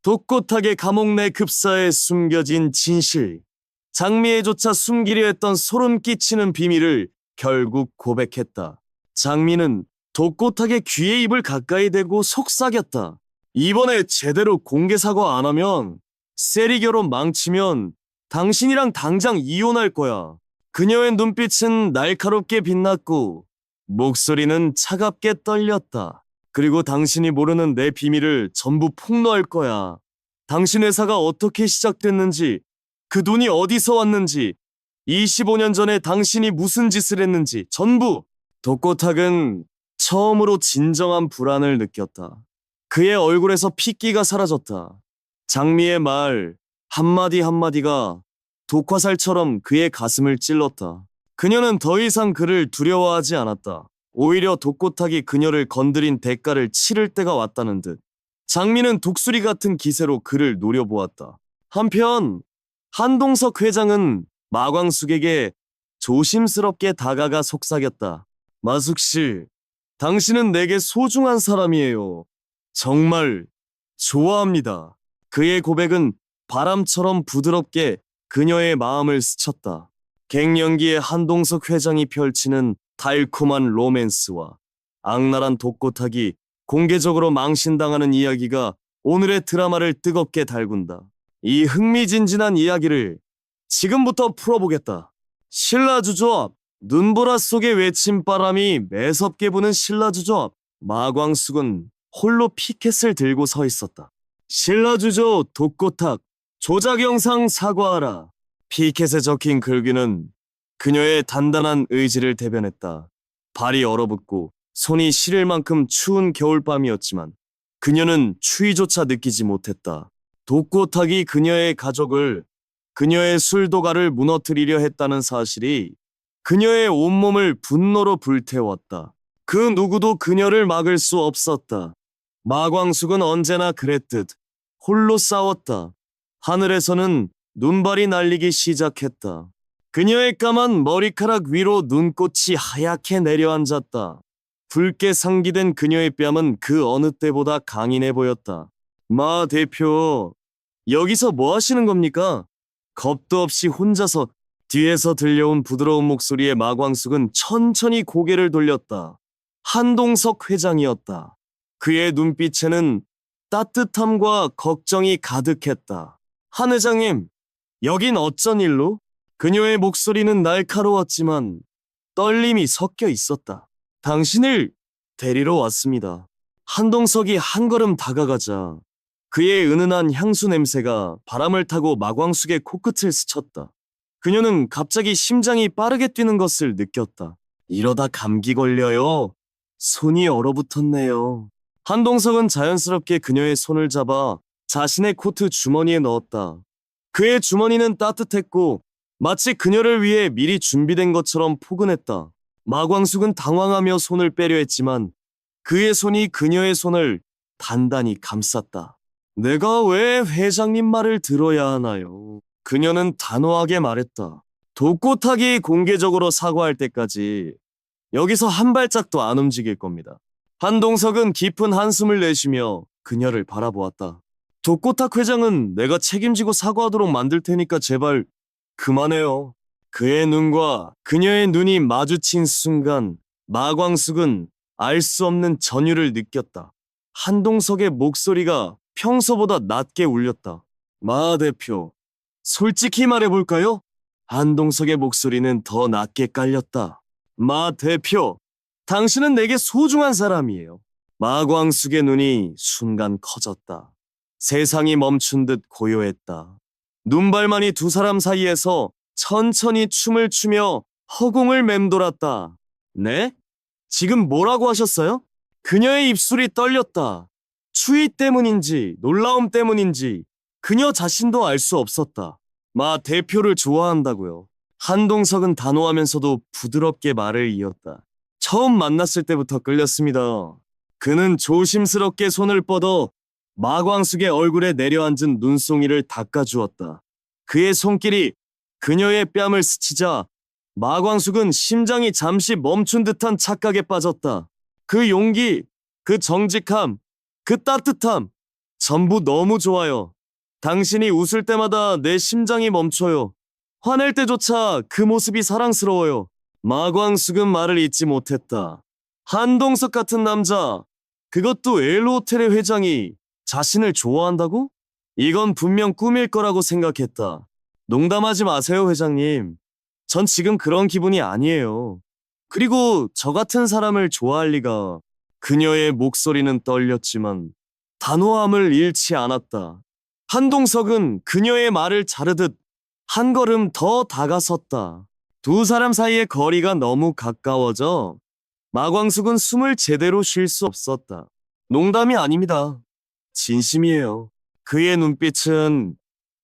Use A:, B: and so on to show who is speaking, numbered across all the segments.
A: 독고탁의 감옥 내 급사에 숨겨진 진실, 장미애조차 숨기려 했던 소름 끼치는 비밀을 결국 고백했다. 장미는 독고탁의 귀에 입을 가까이 대고 속삭였다. 이번에 제대로 공개 사과 안 하면, 세리 결혼 망치면 당신이랑 당장 이혼할 거야. 그녀의 눈빛은 날카롭게 빛났고 목소리는 차갑게 떨렸다. 그리고 당신이 모르는 내 비밀을 전부 폭로할 거야. 당신 회사가 어떻게 시작됐는지, 그 돈이 어디서 왔는지, 25년 전에 당신이 무슨 짓을 했는지 전부. 독고탁은 처음으로 진정한 불안을 느꼈다. 그의 얼굴에서 핏기가 사라졌다. 장미의 말 한마디 한마디가 독화살처럼 그의 가슴을 찔렀다. 그녀는 더 이상 그를 두려워하지 않았다. 오히려 독고탁이 그녀를 건드린 대가를 치를 때가 왔다는 듯. 장미는 독수리 같은 기세로 그를 노려보았다. 한편 한동석 회장은 마광숙에게 조심스럽게 다가가 속삭였다. 마숙 씨, 당신은 내게 소중한 사람이에요. 정말 좋아합니다. 그의 고백은 바람처럼 부드럽게 그녀의 마음을 스쳤다. 갱년기의 한동석 회장이 펼치는 달콤한 로맨스와 악랄한 독고탁이 공개적으로 망신당하는 이야기가 오늘의 드라마를 뜨겁게 달군다. 이 흥미진진한 이야기를 지금부터 풀어보겠다. 신라주조합, 눈보라 속에 외친 바람이 매섭게 부는 신라주조합. 마광숙은 홀로 피켓을 들고 서 있었다. 신라주조 독고탁, 조작 영상 사과하라. 피켓에 적힌 글귀는 그녀의 단단한 의지를 대변했다. 발이 얼어붙고 손이 시릴 만큼 추운 겨울밤이었지만 그녀는 추위조차 느끼지 못했다. 독고탁이 그녀의 가족을, 그녀의 술도가를 무너뜨리려 했다는 사실이 그녀의 온몸을 분노로 불태웠다. 그 누구도 그녀를 막을 수 없었다. 마광숙은 언제나 그랬듯 홀로 싸웠다. 하늘에서는 눈발이 날리기 시작했다. 그녀의 까만 머리카락 위로 눈꽃이 하얗게 내려앉았다. 붉게 상기된 그녀의 뺨은 그 어느 때보다 강인해 보였다. 마 대표, 여기서 뭐 하시는 겁니까? 겁도 없이 혼자서. 뒤에서 들려온 부드러운 목소리에 마광숙은 천천히 고개를 돌렸다. 한동석 회장이었다. 그의 눈빛에는 따뜻함과 걱정이 가득했다. 한 회장님, 여긴 어쩐 일로? 그녀의 목소리는 날카로웠지만 떨림이 섞여 있었다. 당신을 데리러 왔습니다. 한동석이 한 걸음 다가가자 그의 은은한 향수 냄새가 바람을 타고 마광숙의 코끝을 스쳤다. 그녀는 갑자기 심장이 빠르게 뛰는 것을 느꼈다. 이러다 감기 걸려요. 손이 얼어붙었네요. 한동석은 자연스럽게 그녀의 손을 잡아 자신의 코트 주머니에 넣었다. 그의 주머니는 따뜻했고 마치 그녀를 위해 미리 준비된 것처럼 포근했다. 마광숙은 당황하며 손을 빼려 했지만 그의 손이 그녀의 손을 단단히 감쌌다. 내가 왜 회장님 말을 들어야 하나요? 그녀는 단호하게 말했다. 독고탁이 공개적으로 사과할 때까지 여기서 한 발짝도 안 움직일 겁니다. 한동석은 깊은 한숨을 내쉬며 그녀를 바라보았다. 독고탁 회장은 내가 책임지고 사과하도록 만들 테니까 제발 그만해요. 그의 눈과 그녀의 눈이 마주친 순간 마광숙은 알 수 없는 전율을 느꼈다. 한동석의 목소리가 평소보다 낮게 울렸다. 마 대표, 솔직히 말해볼까요? 한동석의 목소리는 더 낮게 깔렸다. 마 대표, 당신은 내게 소중한 사람이에요. 마광숙의 눈이 순간 커졌다. 세상이 멈춘 듯 고요했다. 눈발만이 두 사람 사이에서 천천히 춤을 추며 허공을 맴돌았다. 네? 지금 뭐라고 하셨어요? 그녀의 입술이 떨렸다. 추위 때문인지 놀라움 때문인지 그녀 자신도 알 수 없었다. 마 대표를 좋아한다고요. 한동석은 단호하면서도 부드럽게 말을 이었다. 처음 만났을 때부터 끌렸습니다. 그는 조심스럽게 손을 뻗어 마광숙의 얼굴에 내려앉은 눈송이를 닦아주었다. 그의 손길이 그녀의 뺨을 스치자 마광숙은 심장이 잠시 멈춘 듯한 착각에 빠졌다. 그 용기, 그 정직함, 그 따뜻함, 전부 너무 좋아요. 당신이 웃을 때마다 내 심장이 멈춰요. 화낼 때조차 그 모습이 사랑스러워요. 마광숙은 말을 잇지 못했다. 한동석 같은 남자, 그것도 엘로호텔의 회장이 자신을 좋아한다고? 이건 분명 꿈일 거라고 생각했다. 농담하지 마세요, 회장님. 전 지금 그런 기분이 아니에요. 그리고 저 같은 사람을 좋아할 리가. 그녀의 목소리는 떨렸지만 단호함을 잃지 않았다. 한동석은 그녀의 말을 자르듯 한 걸음 더 다가섰다. 두 사람 사이의 거리가 너무 가까워져 마광숙은 숨을 제대로 쉴 수 없었다. 농담이 아닙니다. 진심이에요. 그의 눈빛은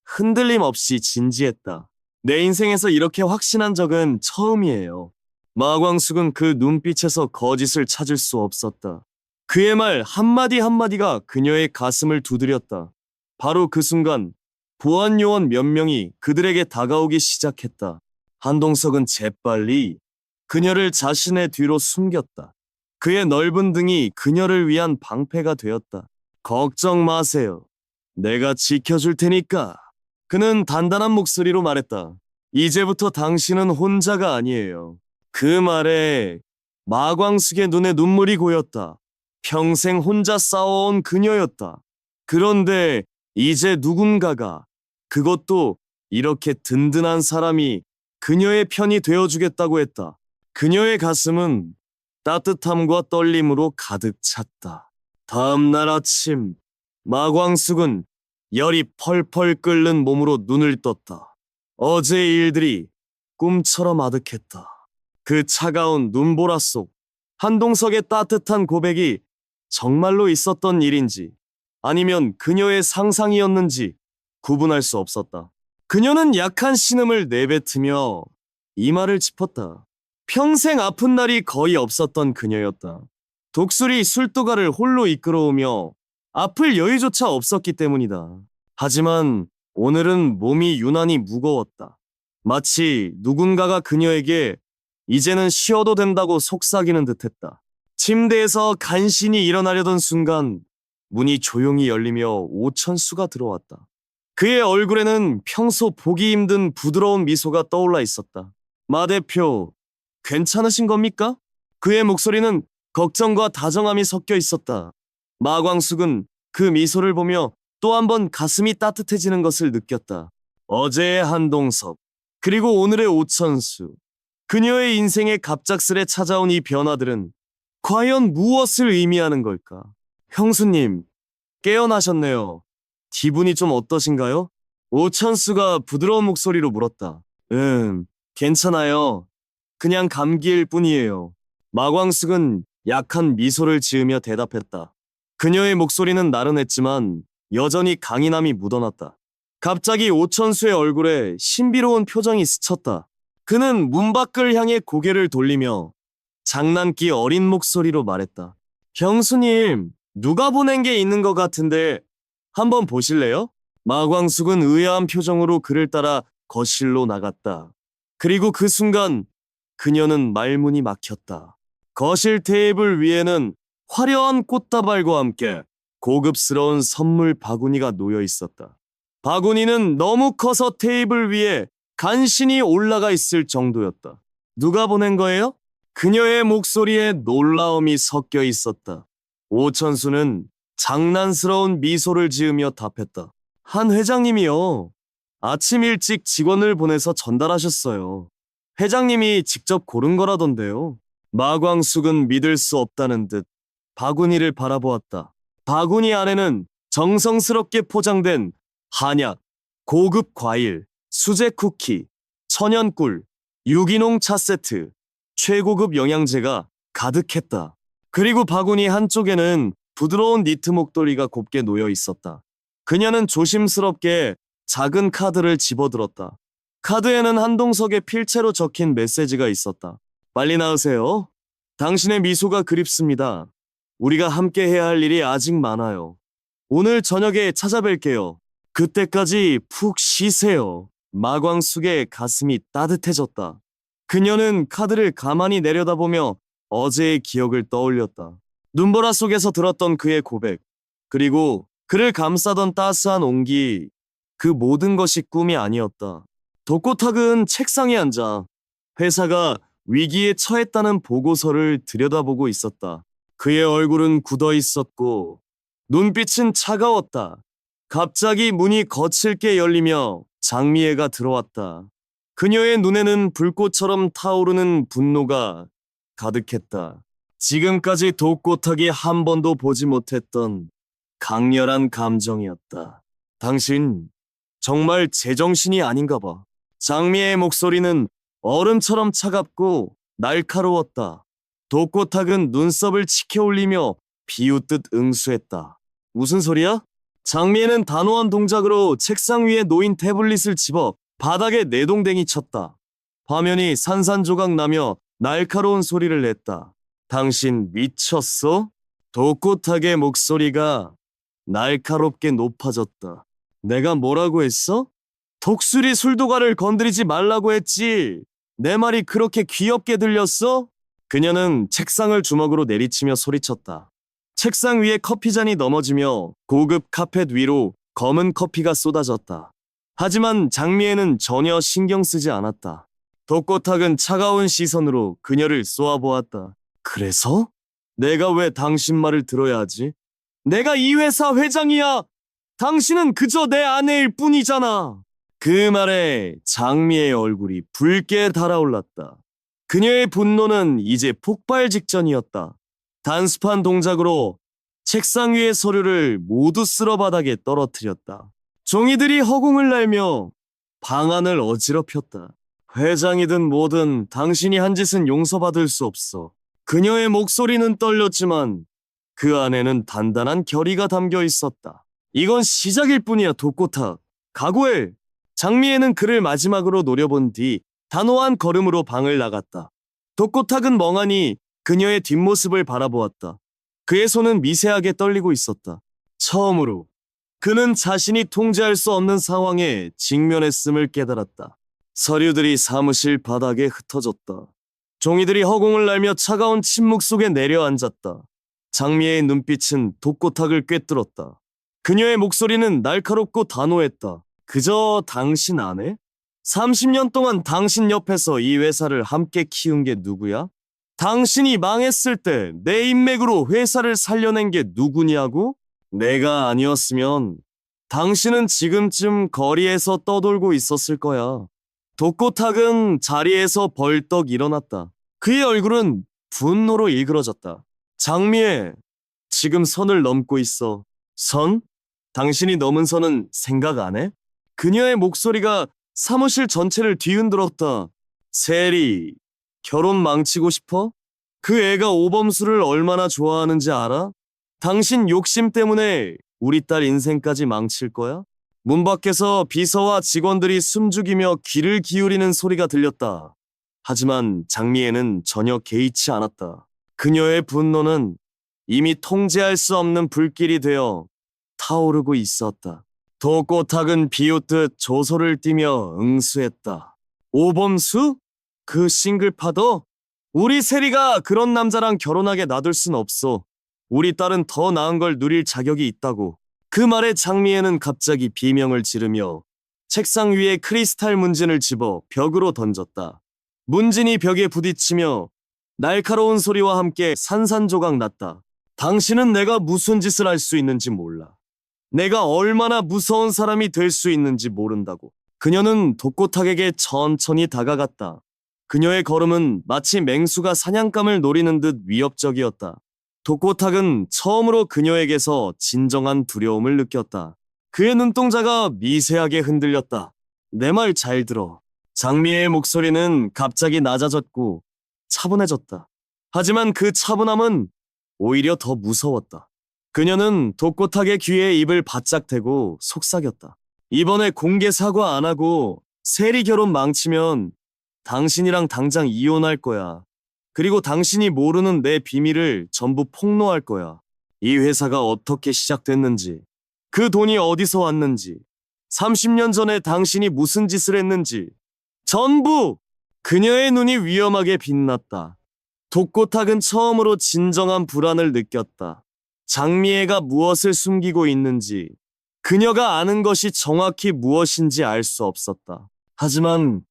A: 흔들림 없이 진지했다. 내 인생에서 이렇게 확신한 적은 처음이에요. 마광숙은 그 눈빛에서 거짓을 찾을 수 없었다. 그의 말 한마디 한마디가 그녀의 가슴을 두드렸다. 바로 그 순간 보안 요원 몇 명이 그들에게 다가오기 시작했다. 한동석은 재빨리 그녀를 자신의 뒤로 숨겼다. 그의 넓은 등이 그녀를 위한 방패가 되었다. 걱정 마세요. 내가 지켜줄 테니까. 그는 단단한 목소리로 말했다. 이제부터 당신은 혼자가 아니에요. 그 말에 마광숙의 눈에 눈물이 고였다. 평생 혼자 싸워온 그녀였다. 그런데 이제 누군가가, 그것도 이렇게 든든한 사람이 그녀의 편이 되어주겠다고 했다. 그녀의 가슴은 따뜻함과 떨림으로 가득 찼다. 다음 날 아침, 마광숙은 열이 펄펄 끓는 몸으로 눈을 떴다. 어제의 일들이 꿈처럼 아득했다. 그 차가운 눈보라 속 한동석의 따뜻한 고백이 정말로 있었던 일인지 아니면 그녀의 상상이었는지 구분할 수 없었다. 그녀는 약한 신음을 내뱉으며 이 말을 짚었다. 평생 아픈 날이 거의 없었던 그녀였다. 독수리 술도가를 홀로 이끌어오며 아플 여유조차 없었기 때문이다. 하지만 오늘은 몸이 유난히 무거웠다. 마치 누군가가 그녀에게 이제는 쉬어도 된다고 속삭이는 듯했다. 침대에서 간신히 일어나려던 순간 문이 조용히 열리며 오천수가 들어왔다. 그의 얼굴에는 평소 보기 힘든 부드러운 미소가 떠올라 있었다. 마 대표, 괜찮으신 겁니까? 그의 목소리는 걱정과 다정함이 섞여 있었다. 마광숙은 그 미소를 보며 또 한 번 가슴이 따뜻해지는 것을 느꼈다. 어제의 한동석, 그리고 오늘의 오천수. 그녀의 인생에 갑작스레 찾아온 이 변화들은 과연 무엇을 의미하는 걸까? 형수님, 깨어나셨네요. 기분이 좀 어떠신가요? 오천수가 부드러운 목소리로 물었다. 괜찮아요. 그냥 감기일 뿐이에요. 마광숙은 약한 미소를 지으며 대답했다. 그녀의 목소리는 나른했지만 여전히 강인함이 묻어났다. 갑자기 오천수의 얼굴에 신비로운 표정이 스쳤다. 그는 문 밖을 향해 고개를 돌리며 장난기 어린 목소리로 말했다. 형수님, 누가 보낸 게 있는 것 같은데 한번 보실래요? 마광숙은 의아한 표정으로 그를 따라 거실로 나갔다. 그리고 그 순간 그녀는 말문이 막혔다. 거실 테이블 위에는 화려한 꽃다발과 함께 고급스러운 선물 바구니가 놓여 있었다. 바구니는 너무 커서 테이블 위에 간신히 올라가 있을 정도였다. 누가 보낸 거예요? 그녀의 목소리에 놀라움이 섞여 있었다. 오천수는 장난스러운 미소를 지으며 답했다. 한 회장님이요. 아침 일찍 직원을 보내서 전달하셨어요. 회장님이 직접 고른 거라던데요. 마광숙은 믿을 수 없다는 듯 바구니를 바라보았다. 바구니 안에는 정성스럽게 포장된 한약, 고급 과일, 수제 쿠키, 천연꿀, 유기농 차 세트, 최고급 영양제가 가득했다. 그리고 바구니 한쪽에는 부드러운 니트 목도리가 곱게 놓여 있었다. 그녀는 조심스럽게 작은 카드를 집어들었다. 카드에는 한동석의 필체로 적힌 메시지가 있었다. 빨리 나으세요. 당신의 미소가 그립습니다. 우리가 함께 해야 할 일이 아직 많아요. 오늘 저녁에 찾아뵐게요. 그때까지 푹 쉬세요. 마광숙의 가슴이 따뜻해졌다. 그녀는 카드를 가만히 내려다보며 어제의 기억을 떠올렸다. 눈보라 속에서 들었던 그의 고백, 그리고 그를 감싸던 따스한 온기, 그 모든 것이 꿈이 아니었다. 도코탁은 책상에 앉아 회사가 위기에 처했다는 보고서를 들여다보고 있었다. 그의 얼굴은 굳어 있었고 눈빛은 차가웠다. 갑자기 문이 거칠게 열리며 장미애가 들어왔다. 그녀의 눈에는 불꽃처럼 타오르는 분노가 가득했다. 지금까지 독고탁이 한 번도 보지 못했던 강렬한 감정이었다. 당신 정말 제정신이 아닌가 봐. 장미의 목소리는 얼음처럼 차갑고 날카로웠다. 독고탁은 눈썹을 치켜올리며 비웃듯 응수했다. 무슨 소리야? 장미애는 단호한 동작으로 책상 위에 놓인 태블릿을 집어 바닥에 내동댕이 쳤다. 화면이 산산조각 나며 날카로운 소리를 냈다. 당신 미쳤어? 독고탁의 목소리가 날카롭게 높아졌다. 내가 뭐라고 했어? 독수리 술도가를 건드리지 말라고 했지. 내 말이 그렇게 귀엽게 들렸어? 그녀는 책상을 주먹으로 내리치며 소리쳤다. 책상 위에 커피잔이 넘어지며 고급 카펫 위로 검은 커피가 쏟아졌다. 하지만 장미애는 전혀 신경 쓰지 않았다. 독고탁은 차가운 시선으로 그녀를 쏘아보았다. 그래서? 내가 왜 당신 말을 들어야 하지? 내가 이 회사 회장이야! 당신은 그저 내 아내일 뿐이잖아! 그 말에 장미의 얼굴이 붉게 달아올랐다. 그녀의 분노는 이제 폭발 직전이었다. 단습한 동작으로 책상 위의 서류를 모두 쓸어 바닥에 떨어뜨렸다. 종이들이 허공을 날며 방안을 어지럽혔다. 회장이든 뭐든 당신이 한 짓은 용서받을 수 없어. 그녀의 목소리는 떨렸지만 그 안에는 단단한 결의가 담겨 있었다. 이건 시작일 뿐이야, 독고탁. 각오해. 장미애는 그를 마지막으로 노려본 뒤 단호한 걸음으로 방을 나갔다. 독고탁은 멍하니 그녀의 뒷모습을 바라보았다. 그의 손은 미세하게 떨리고 있었다. 처음으로 그는 자신이 통제할 수 없는 상황에 직면했음을 깨달았다. 서류들이 사무실 바닥에 흩어졌다. 종이들이 허공을 날며 차가운 침묵 속에 내려앉았다. 장미애의 눈빛은 독고탁을 꿰뚫었다. 그녀의 목소리는 날카롭고 단호했다. 그저 당신 아내? 30년 동안 당신 옆에서 이 회사를 함께 키운 게 누구야? 당신이 망했을 때 내 인맥으로 회사를 살려낸 게 누구냐고? 내가 아니었으면 당신은 지금쯤 거리에서 떠돌고 있었을 거야. 독고탁은 자리에서 벌떡 일어났다. 그의 얼굴은 분노로 일그러졌다. 장미애, 지금 선을 넘고 있어. 선? 당신이 넘은 선은 생각 안 해? 그녀의 목소리가 사무실 전체를 뒤흔들었다. 세리, 결혼 망치고 싶어? 그 애가 오범수를 얼마나 좋아하는지 알아? 당신 욕심 때문에 우리 딸 인생까지 망칠 거야? 문 밖에서 비서와 직원들이 숨죽이며 귀를 기울이는 소리가 들렸다. 하지만 장미애는 전혀 개의치 않았다. 그녀의 분노는 이미 통제할 수 없는 불길이 되어 타오르고 있었다. 독고탁은 비웃듯 조소를 띠며 응수했다. 오범수? 그 싱글파더? 우리 세리가 그런 남자랑 결혼하게 놔둘 순 없어. 우리 딸은 더 나은 걸 누릴 자격이 있다고. 그 말에 장미애는 갑자기 비명을 지르며 책상 위에 크리스탈 문진을 집어 벽으로 던졌다. 문진이 벽에 부딪히며 날카로운 소리와 함께 산산조각 났다. 당신은 내가 무슨 짓을 할 수 있는지 몰라. 내가 얼마나 무서운 사람이 될 수 있는지 모른다고. 그녀는 독고탁에게 천천히 다가갔다. 그녀의 걸음은 마치 맹수가 사냥감을 노리는 듯 위협적이었다. 독고탁은 처음으로 그녀에게서 진정한 두려움을 느꼈다. 그의 눈동자가 미세하게 흔들렸다. 내 말 잘 들어. 장미애의 목소리는 갑자기 낮아졌고 차분해졌다. 하지만 그 차분함은 오히려 더 무서웠다. 그녀는 독고탁의 귀에 입을 바짝 대고 속삭였다. 이번에 공개 사과 안 하고 세리 결혼 망치면 당신이랑 당장 이혼할 거야. 그리고 당신이 모르는 내 비밀을 전부 폭로할 거야. 이 회사가 어떻게 시작됐는지, 그 돈이 어디서 왔는지, 30년 전에 당신이 무슨 짓을 했는지, 전부! 그녀의 눈이 위험하게 빛났다. 독고탁은 처음으로 진정한 불안을 느꼈다. 장미애가 무엇을 숨기고 있는지, 그녀가 아는 것이 정확히 무엇인지 알 수 없었다. 하지만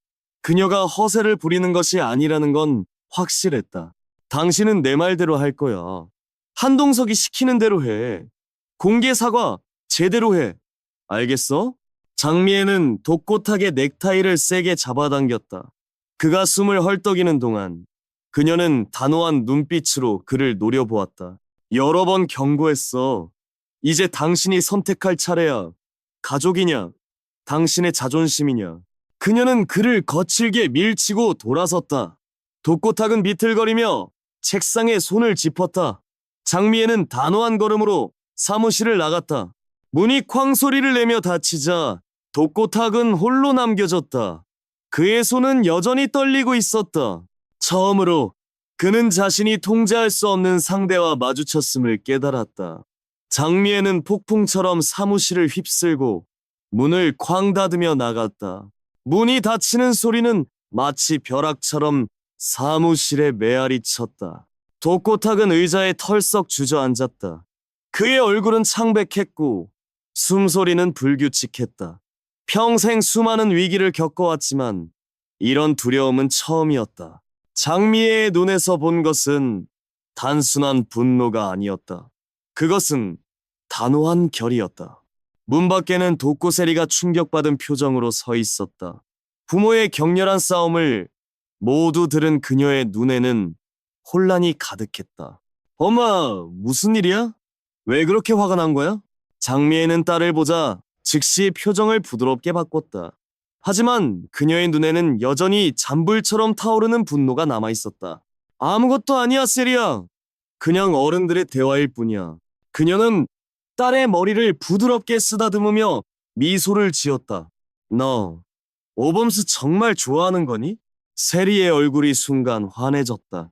A: 그녀가 허세를 부리는 것이 아니라는 건 확실했다. 당신은 내 말대로 할 거야. 한동석이 시키는 대로 해. 공개 사과 제대로 해. 알겠어? 장미애는 독꽃하게 넥타이를 세게 잡아당겼다. 그가 숨을 헐떡이는 동안 그녀는 단호한 눈빛으로 그를 노려보았다. 여러 번 경고했어. 이제 당신이 선택할 차례야. 가족이냐? 당신의 자존심이냐? 그녀는 그를 거칠게 밀치고 돌아섰다. 독꽃학은 비틀거리며 책상에 손을 짚었다. 장미애는 단호한 걸음으로 사무실을 나갔다. 문이 쾅 소리를 내며 닫히자 독꽃학은 홀로 남겨졌다. 그의 손은 여전히 떨리고 있었다. 처음으로 그는 자신이 통제할 수 없는 상대와 마주쳤음을 깨달았다. 장미애는 폭풍처럼 사무실을 휩쓸고 문을 쾅 닫으며 나갔다. 문이 닫히는 소리는 마치 벼락처럼 사무실에 메아리 쳤다. 독꽃학은 의자에 털썩 주저앉았다. 그의 얼굴은 창백했고 숨소리는 불규칙했다. 평생 수많은 위기를 겪어왔지만 이런 두려움은 처음이었다. 장미애의 눈에서 본 것은 단순한 분노가 아니었다. 그것은 단호한 결이었다. 문 밖에는 독고세리가 충격받은 표정으로 서 있었다. 부모의 격렬한 싸움을 모두 들은 그녀의 눈에는 혼란이 가득했다. 엄마, 무슨 일이야? 왜 그렇게 화가 난 거야? 장미애는 딸을 보자 즉시 표정을 부드럽게 바꿨다. 하지만 그녀의 눈에는 여전히 잔불처럼 타오르는 분노가 남아있었다. 아무것도 아니야, 세리야. 그냥 어른들의 대화일 뿐이야. 그녀는 딸의 머리를 부드럽게 쓰다듬으며 미소를 지었다. 너, 오범스 정말 좋아하는 거니? 세리의 얼굴이 순간 환해졌다.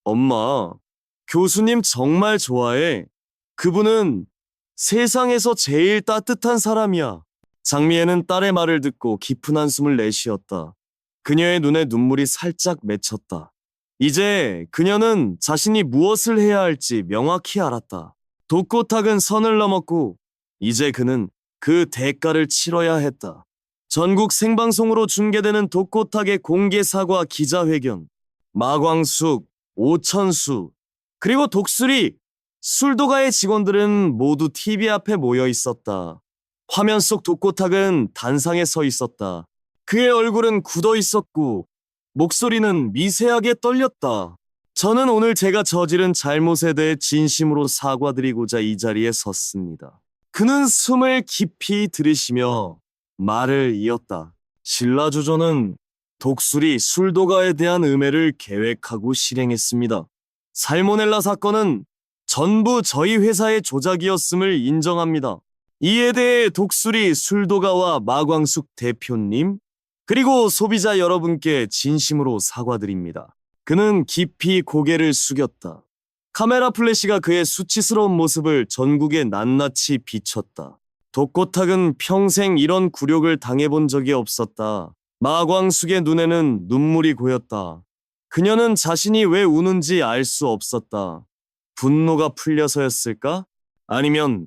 A: 엄마, 교수님 정말 좋아해. 그분은 세상에서 제일 따뜻한 사람이야. 장미애는 딸의 말을 듣고 깊은 한숨을 내쉬었다. 그녀의 눈에 눈물이 살짝 맺혔다. 이제 그녀는 자신이 무엇을 해야 할지 명확히 알았다. 독꽃학은 선을 넘었고 이제 그는 그 대가를 치러야 했다. 전국 생방송으로 중계되는 독꽃학의 공개 사과 기자회견. 마광숙, 오천수, 그리고 독수리, 술도가의 직원들은 모두 TV 앞에 모여 있었다. 화면 속 독꽃학은 단상에 서 있었다. 그의 얼굴은 굳어 있었고 목소리는 미세하게 떨렸다. 저는 오늘 제가 저지른 잘못에 대해 진심으로 사과드리고자 이 자리에 섰습니다. 그는 숨을 깊이 들이쉬며 말을 이었다. 신라주조는 독수리 술도가에 대한 음해를 계획하고 실행했습니다. 살모넬라 사건은 전부 저희 회사의 조작이었음을 인정합니다. 이에 대해 독수리 술도가와 마광숙 대표님, 그리고 소비자 여러분께 진심으로 사과드립니다. 그는 깊이 고개를 숙였다. 카메라 플래시가 그의 수치스러운 모습을 전국에 낱낱이 비췄다. 독꽃학은 평생 이런 굴욕을 당해본 적이 없었다. 마광숙의 눈에는 눈물이 고였다. 그녀는 자신이 왜 우는지 알 수 없었다. 분노가 풀려서였을까? 아니면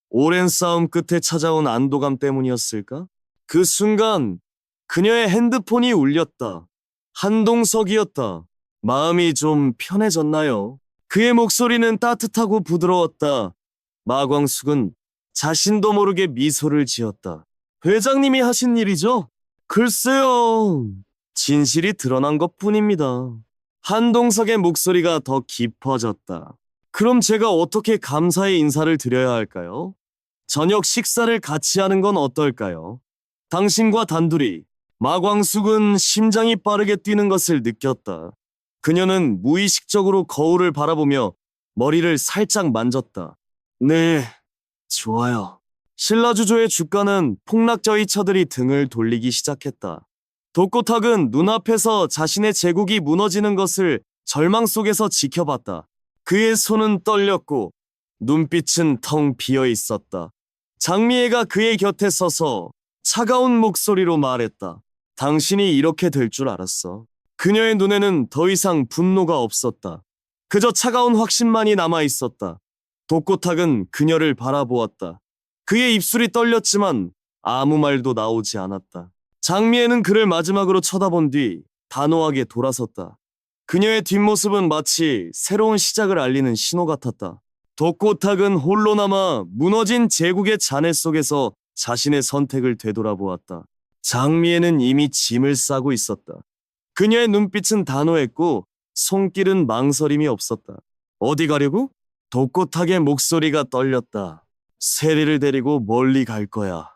A: 오랜 싸움 끝에 찾아온 안도감 때문이었을까? 그 순간 그녀의 핸드폰이 울렸다. 한동석이었다. 마음이 좀 편해졌나요? 그의 목소리는 따뜻하고 부드러웠다. 마광숙은 자신도 모르게 미소를 지었다. 회장님이 하신 일이죠? 글쎄요. 진실이 드러난 것뿐입니다. 한동석의 목소리가 더 깊어졌다. 그럼 제가 어떻게 감사의 인사를 드려야 할까요? 저녁 식사를 같이 하는 건 어떨까요? 당신과 단둘이. 마광숙은 심장이 빠르게 뛰는 것을 느꼈다. 그녀는 무의식적으로 거울을 바라보며 머리를 살짝 만졌다. 네, 좋아요. 신라주조의 주가는 폭락저희 처들이 등을 돌리기 시작했다. 독꽃학은 눈앞에서 자신의 제국이 무너지는 것을 절망 속에서 지켜봤다. 그의 손은 떨렸고 눈빛은 텅 비어 있었다. 장미애가 그의 곁에 서서 차가운 목소리로 말했다. 당신이 이렇게 될 줄 알았어. 그녀의 눈에는 더 이상 분노가 없었다. 그저 차가운 확신만이 남아 있었다. 독고탁은 그녀를 바라보았다. 그의 입술이 떨렸지만 아무 말도 나오지 않았다. 장미애는 그를 마지막으로 쳐다본 뒤 단호하게 돌아섰다. 그녀의 뒷모습은 마치 새로운 시작을 알리는 신호 같았다. 독고탁은 홀로 남아 무너진 제국의 잔해 속에서 자신의 선택을 되돌아보았다. 장미애는 이미 짐을 싸고 있었다. 그녀의 눈빛은 단호했고 손길은 망설임이 없었다. 어디 가려고? 독고탁의 목소리가 떨렸다. 세리를 데리고 멀리 갈 거야.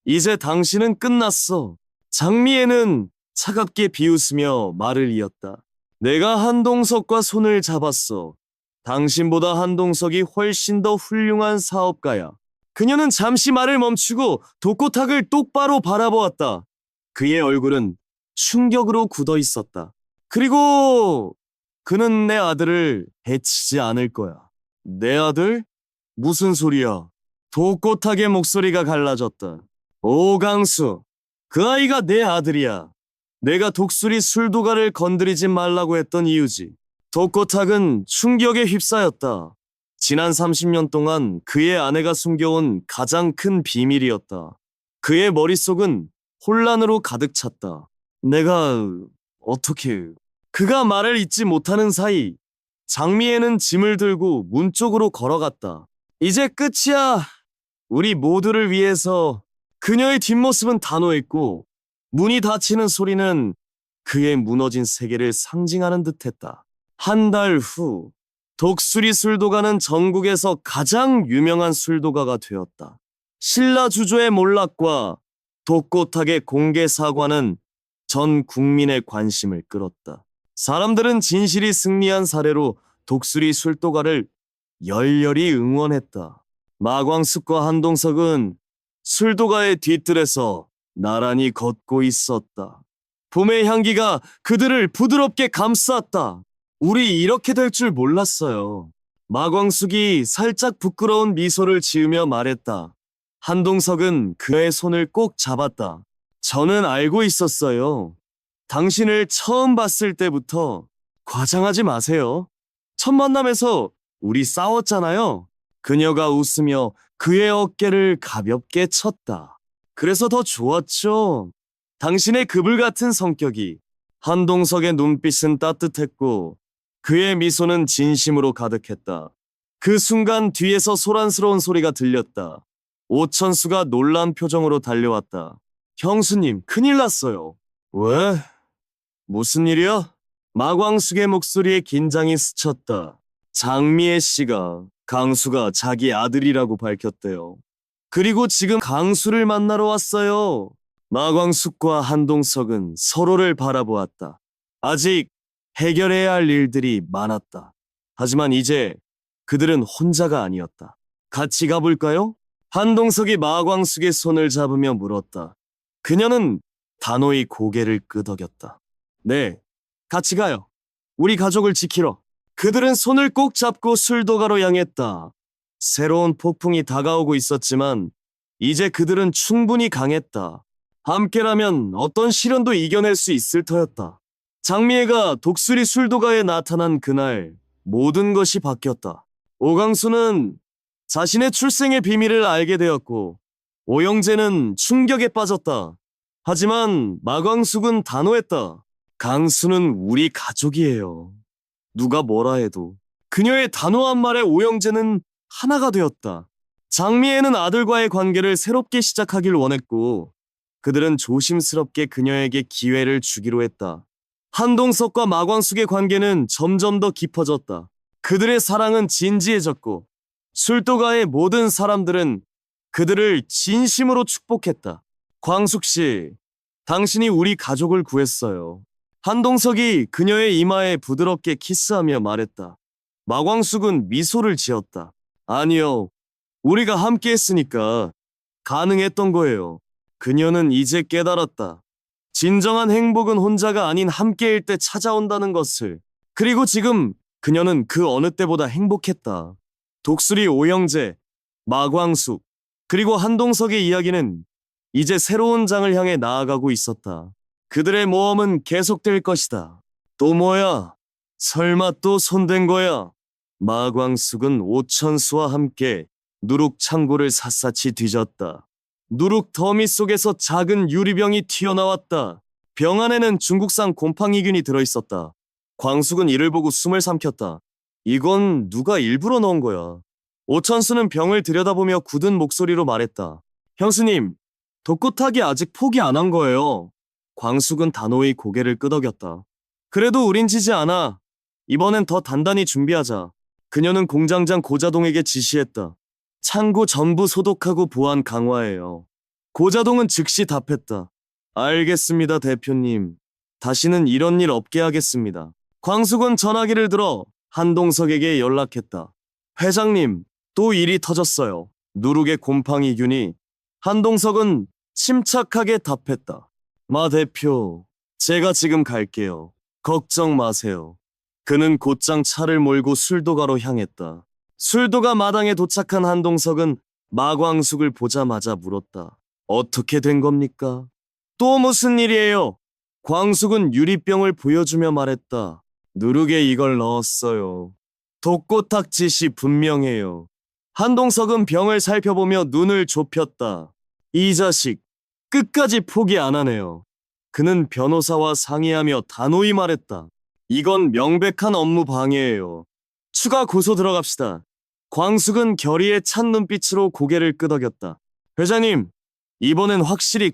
A: 이제 당신은 끝났어. 장미애는 차갑게 비웃으며 말을 이었다. 내가 한동석과 손을 잡았어. 당신보다 한동석이 훨씬 더 훌륭한 사업가야. 그녀는 잠시 말을 멈추고 독고탁을 똑바로 바라보았다. 그의 얼굴은 충격으로 굳어 있었다. 그리고 그는 내 아들을 해치지 않을 거야. 내 아들? 무슨 소리야? 독고탁의 목소리가 갈라졌다. 오강수, 그 아이가 내 아들이야. 내가 독수리 술도가를 건드리지 말라고 했던 이유지. 독고탁은 충격에 휩싸였다. 지난 30년 동안 그의 아내가 숨겨온 가장 큰 비밀이었다. 그의 머릿속은 혼란으로 가득 찼다. 내가 어떻게... 그가 말을 잇지 못하는 사이 장미애는 짐을 들고 문 쪽으로 걸어갔다. 이제 끝이야. 우리 모두를 위해서. 그녀의 뒷모습은 단호했고 문이 닫히는 소리는 그의 무너진 세계를 상징하는 듯했다. 한 달 후 독수리 술도가는 전국에서 가장 유명한 술도가가 되었다. 신라 주조의 몰락과 독고탁의 공개 사과는 전 국민의 관심을 끌었다. 사람들은 진실이 승리한 사례로 독수리 술도가를 열렬히 응원했다. 마광숙과 한동석은 술도가의 뒤뜰에서 나란히 걷고 있었다. 봄의 향기가 그들을 부드럽게 감쌌다. 우리 이렇게 될 줄 몰랐어요. 마광숙이 살짝 부끄러운 미소를 지으며 말했다. 한동석은 그의 손을 꼭 잡았다. 저는 알고 있었어요. 당신을 처음 봤을 때부터. 과장하지 마세요. 첫 만남에서 우리 싸웠잖아요. 그녀가 웃으며 그의 어깨를 가볍게 쳤다. 그래서 더 좋았죠. 당신의 그불 같은 성격이. 한동석의 눈빛은 따뜻했고 그의 미소는 진심으로 가득했다. 그 순간 뒤에서 소란스러운 소리가 들렸다. 오천수가 놀란 표정으로 달려왔다. 형수님, 큰일 났어요. 왜? 무슨 일이야? 마광숙의 목소리에 긴장이 스쳤다. 장미애 씨가 강수가 자기 아들이라고 밝혔대요. 그리고 지금 강수를 만나러 왔어요. 마광숙과 한동석은 서로를 바라보았다. 아직 해결해야 할 일들이 많았다. 하지만 이제 그들은 혼자가 아니었다. 같이 가볼까요? 한동석이 마광숙의 손을 잡으며 물었다. 그녀는 단호히 고개를 끄덕였다. 네, 같이 가요. 우리 가족을 지키러. 그들은 손을 꼭 잡고 술도가로 향했다. 새로운 폭풍이 다가오고 있었지만 이제 그들은 충분히 강했다. 함께라면 어떤 시련도 이겨낼 수 있을 터였다. 장미애가 독수리 술도가에 나타난 그날 모든 것이 바뀌었다. 오강수는 자신의 출생의 비밀을 알게 되었고 오영재는 충격에 빠졌다. 하지만 마광숙은 단호했다. 강수는 우리 가족이에요. 누가 뭐라 해도. 그녀의 단호한 말에 오영재는 하나가 되었다. 장미애는 아들과의 관계를 새롭게 시작하길 원했고 그들은 조심스럽게 그녀에게 기회를 주기로 했다. 한동석과 마광숙의 관계는 점점 더 깊어졌다. 그들의 사랑은 진지해졌고 술도가의 모든 사람들은 그들을 진심으로 축복했다. 광숙 씨, 당신이 우리 가족을 구했어요. 한동석이 그녀의 이마에 부드럽게 키스하며 말했다. 마광숙은 미소를 지었다. 아니요, 우리가 함께 했으니까 가능했던 거예요. 그녀는 이제 깨달았다. 진정한 행복은 혼자가 아닌 함께일 때 찾아온다는 것을. 그리고 지금 그녀는 그 어느 때보다 행복했다. 독수리 오영재, 마광숙, 그리고 한동석의 이야기는 이제 새로운 장을 향해 나아가고 있었다. 그들의 모험은 계속될 것이다. 또 뭐야? 설마 또 손댄 거야? 마광숙은 오천수와 함께 누룩 창고를 샅샅이 뒤졌다. 누룩 더미 속에서 작은 유리병이 튀어나왔다. 병 안에는 중국산 곰팡이균이 들어있었다. 광숙은 이를 보고 숨을 삼켰다. 이건 누가 일부러 넣은 거야. 오천수는 병을 들여다보며 굳은 목소리로 말했다. 형수님, 독고탁이 아직 포기 안 한 거예요. 광숙은 단호히 고개를 끄덕였다. 그래도 우린 지지 않아. 이번엔 더 단단히 준비하자. 그녀는 공장장 고자동에게 지시했다. 창고 전부 소독하고 보안 강화해요. 고자동은 즉시 답했다. 알겠습니다, 대표님. 다시는 이런 일 없게 하겠습니다. 광숙은 전화기를 들어 한동석에게 연락했다. 회장님, 또 일이 터졌어요. 누룩의 곰팡이균이. 한동석은 침착하게 답했다. 마 대표, 제가 지금 갈게요. 걱정 마세요. 그는 곧장 차를 몰고 술도가로 향했다. 술도가 마당에 도착한 한동석은 마광숙을 보자마자 물었다. 어떻게 된 겁니까? 또 무슨 일이에요? 광숙은 유리병을 보여주며 말했다. 누룩에 이걸 넣었어요. 독고탁 짓이 분명해요. 한동석은 병을 살펴보며 눈을 좁혔다. 이 자식, 끝까지 포기 안 하네요. 그는 변호사와 상의하며 단호히 말했다. 이건 명백한 업무 방해예요. 추가 고소 들어갑시다. 광숙은 결의에 찬 눈빛으로 고개를 끄덕였다. 회장님, 이번엔 확실히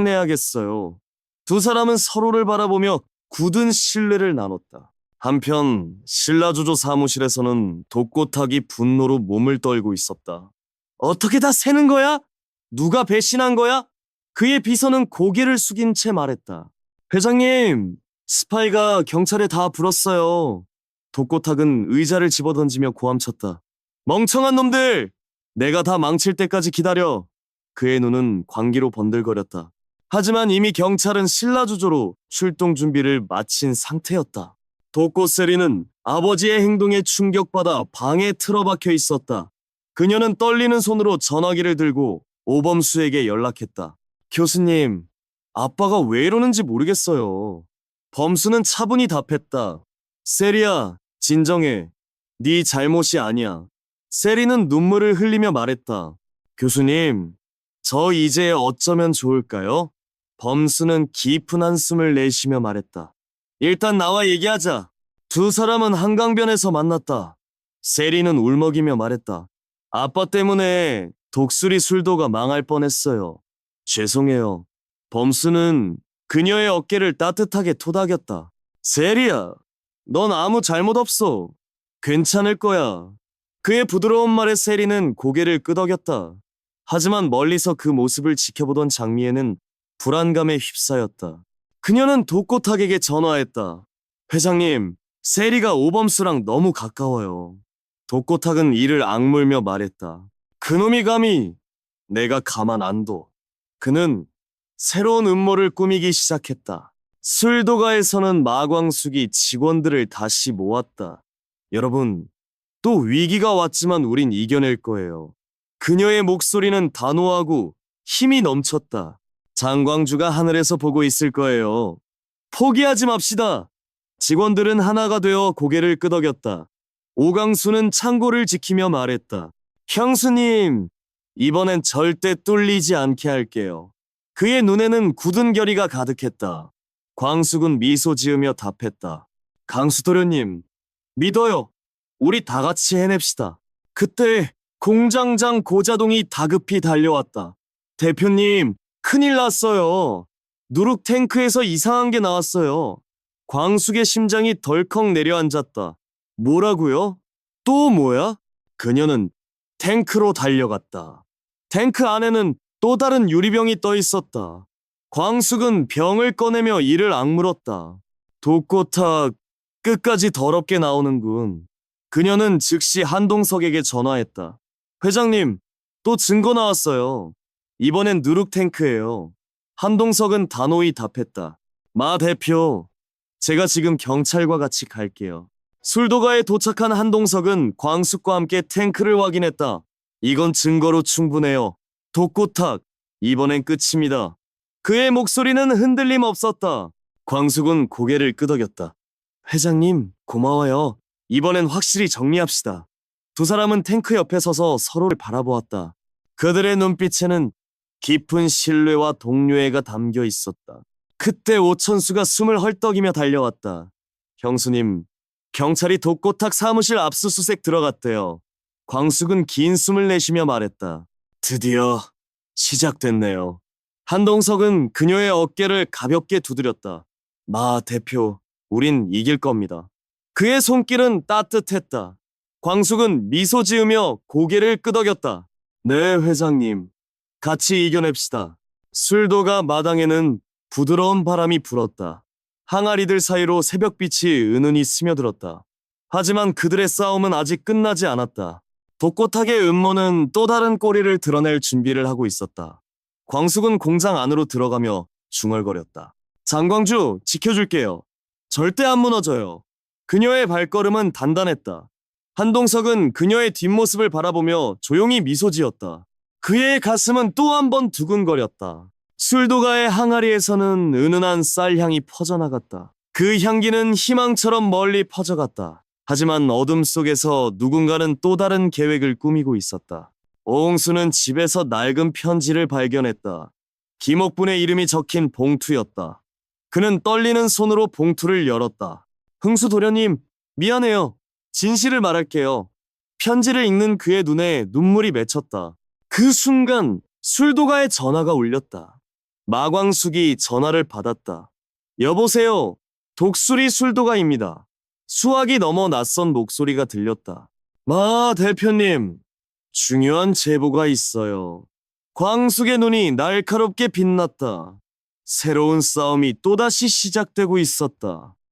A: 끝장내야겠어요. 두 사람은 서로를 바라보며 굳은 신뢰를 나눴다. 한편 신라주조 사무실에서는 독고탁이 분노로 몸을 떨고 있었다. 어떻게 다 새는 거야? 누가 배신한 거야? 그의 비서는 고개를 숙인 채 말했다. 회장님, 스파이가 경찰에 다 불었어요. 독고탁은 의자를 집어던지며 고함쳤다. 멍청한 놈들! 내가 다 망칠 때까지 기다려. 그의 눈은 광기로 번들거렸다. 하지만 이미 경찰은 신라주조로 출동 준비를 마친 상태였다. 독고세리는 아버지의 행동에 충격받아 방에 틀어박혀 있었다. 그녀는 떨리는 손으로 전화기를 들고 오범수에게 연락했다. 교수님, 아빠가 왜 이러는지 모르겠어요. 범수는 차분히 답했다. 세리야, 진정해. 네 잘못이 아니야. 세리는 눈물을 흘리며 말했다. 교수님, 저 이제 어쩌면 좋을까요? 범수는 깊은 한숨을 내쉬며 말했다. 일단 나와 얘기하자. 두 사람은 한강변에서 만났다. 세리는 울먹이며 말했다. 아빠 때문에 독수리 술도가 망할 뻔했어요. 죄송해요. 범수는 그녀의 어깨를 따뜻하게 토닥였다. 세리야, 넌 아무 잘못 없어. 괜찮을 거야. 그의 부드러운 말에 세리는 고개를 끄덕였다. 하지만 멀리서 그 모습을 지켜보던 장미애는 불안감에 휩싸였다. 그녀는 독고탁에게 전화했다. 회장님, 세리가 오범수랑 너무 가까워요. 독고탁은 이를 악물며 말했다. 그놈이 감히 내가 가만 안 둬. 그는 새로운 음모를 꾸미기 시작했다. 술도가에서는 마광숙이 직원들을 다시 모았다. 여러분, 또 위기가 왔지만 우린 이겨낼 거예요. 그녀의 목소리는 단호하고 힘이 넘쳤다. 장광주가 하늘에서 보고 있을 거예요. 포기하지 맙시다. 직원들은 하나가 되어 고개를 끄덕였다. 오강수는 창고를 지키며 말했다. 형수님, 이번엔 절대 뚫리지 않게 할게요. 그의 눈에는 굳은 결의가 가득했다. 광숙은 미소 지으며 답했다. 강수 도련님, 믿어요. 우리 다 같이 해냅시다. 그때 공장장 고자동이 다급히 달려왔다. 대표님, 큰일 났어요. 누룩 탱크에서 이상한 게 나왔어요. 광숙의 심장이 덜컥 내려앉았다. 뭐라고요? 또 뭐야? 그녀는 탱크로 달려갔다. 탱크 안에는 또 다른 유리병이 떠 있었다. 광숙은 병을 꺼내며 이를 악물었다. 독고탁, 끝까지 더럽게 나오는군. 그녀는 즉시 한동석에게 전화했다. 회장님, 또 증거 나왔어요. 이번엔 누룩 탱크예요. 한동석은 단호히 답했다. 마 대표, 제가 지금 경찰과 같이 갈게요. 술도가에 도착한 한동석은 광숙과 함께 탱크를 확인했다. 이건 증거로 충분해요. 독고탁, 이번엔 끝입니다. 그의 목소리는 흔들림 없었다. 광숙은 고개를 끄덕였다. 회장님, 고마워요. 이번엔 확실히 정리합시다. 두 사람은 탱크 옆에 서서 서로를 바라보았다. 그들의 눈빛에는 깊은 신뢰와 동료애가 담겨 있었다. 그때 오천수가 숨을 헐떡이며 달려왔다. 형수님, 경찰이 독고탁 사무실 압수수색 들어갔대요. 광숙은 긴 숨을 내쉬며 말했다. 드디어 시작됐네요. 한동석은 그녀의 어깨를 가볍게 두드렸다. 마 대표, 우린 이길 겁니다. 그의 손길은 따뜻했다. 광숙은 미소 지으며 고개를 끄덕였다. 네, 회장님. 같이 이겨냅시다. 술도가 마당에는 부드러운 바람이 불었다. 항아리들 사이로 새벽빛이 은은히 스며들었다. 하지만 그들의 싸움은 아직 끝나지 않았다. 독고탁의 음모는 또 다른 꼬리를 드러낼 준비를 하고 있었다. 광숙은 공장 안으로 들어가며 중얼거렸다. 장광주, 지켜줄게요. 절대 안 무너져요. 그녀의 발걸음은 단단했다. 한동석은 그녀의 뒷모습을 바라보며 조용히 미소 지었다. 그의 가슴은 또 한 번 두근거렸다. 술도가의 항아리에서는 은은한 쌀향이 퍼져나갔다. 그 향기는 희망처럼 멀리 퍼져갔다. 하지만 어둠 속에서 누군가는 또 다른 계획을 꾸미고 있었다. 오홍수는 집에서 낡은 편지를 발견했다. 김옥분의 이름이 적힌 봉투였다. 그는 떨리는 손으로 봉투를 열었다. 흥수 도련님, 미안해요. 진실을 말할게요. 편지를 읽는 그의 눈에 눈물이 맺혔다. 그 순간 술도가의 전화가 울렸다. 마광숙이 전화를 받았다. 여보세요. 독수리 술도가입니다. 수학이 넘어 낯선 목소리가 들렸다. 마 대표님, 중요한 제보가 있어요. 광숙의 눈이 날카롭게 빛났다. 새로운 싸움이 또다시 시작되고 있었다.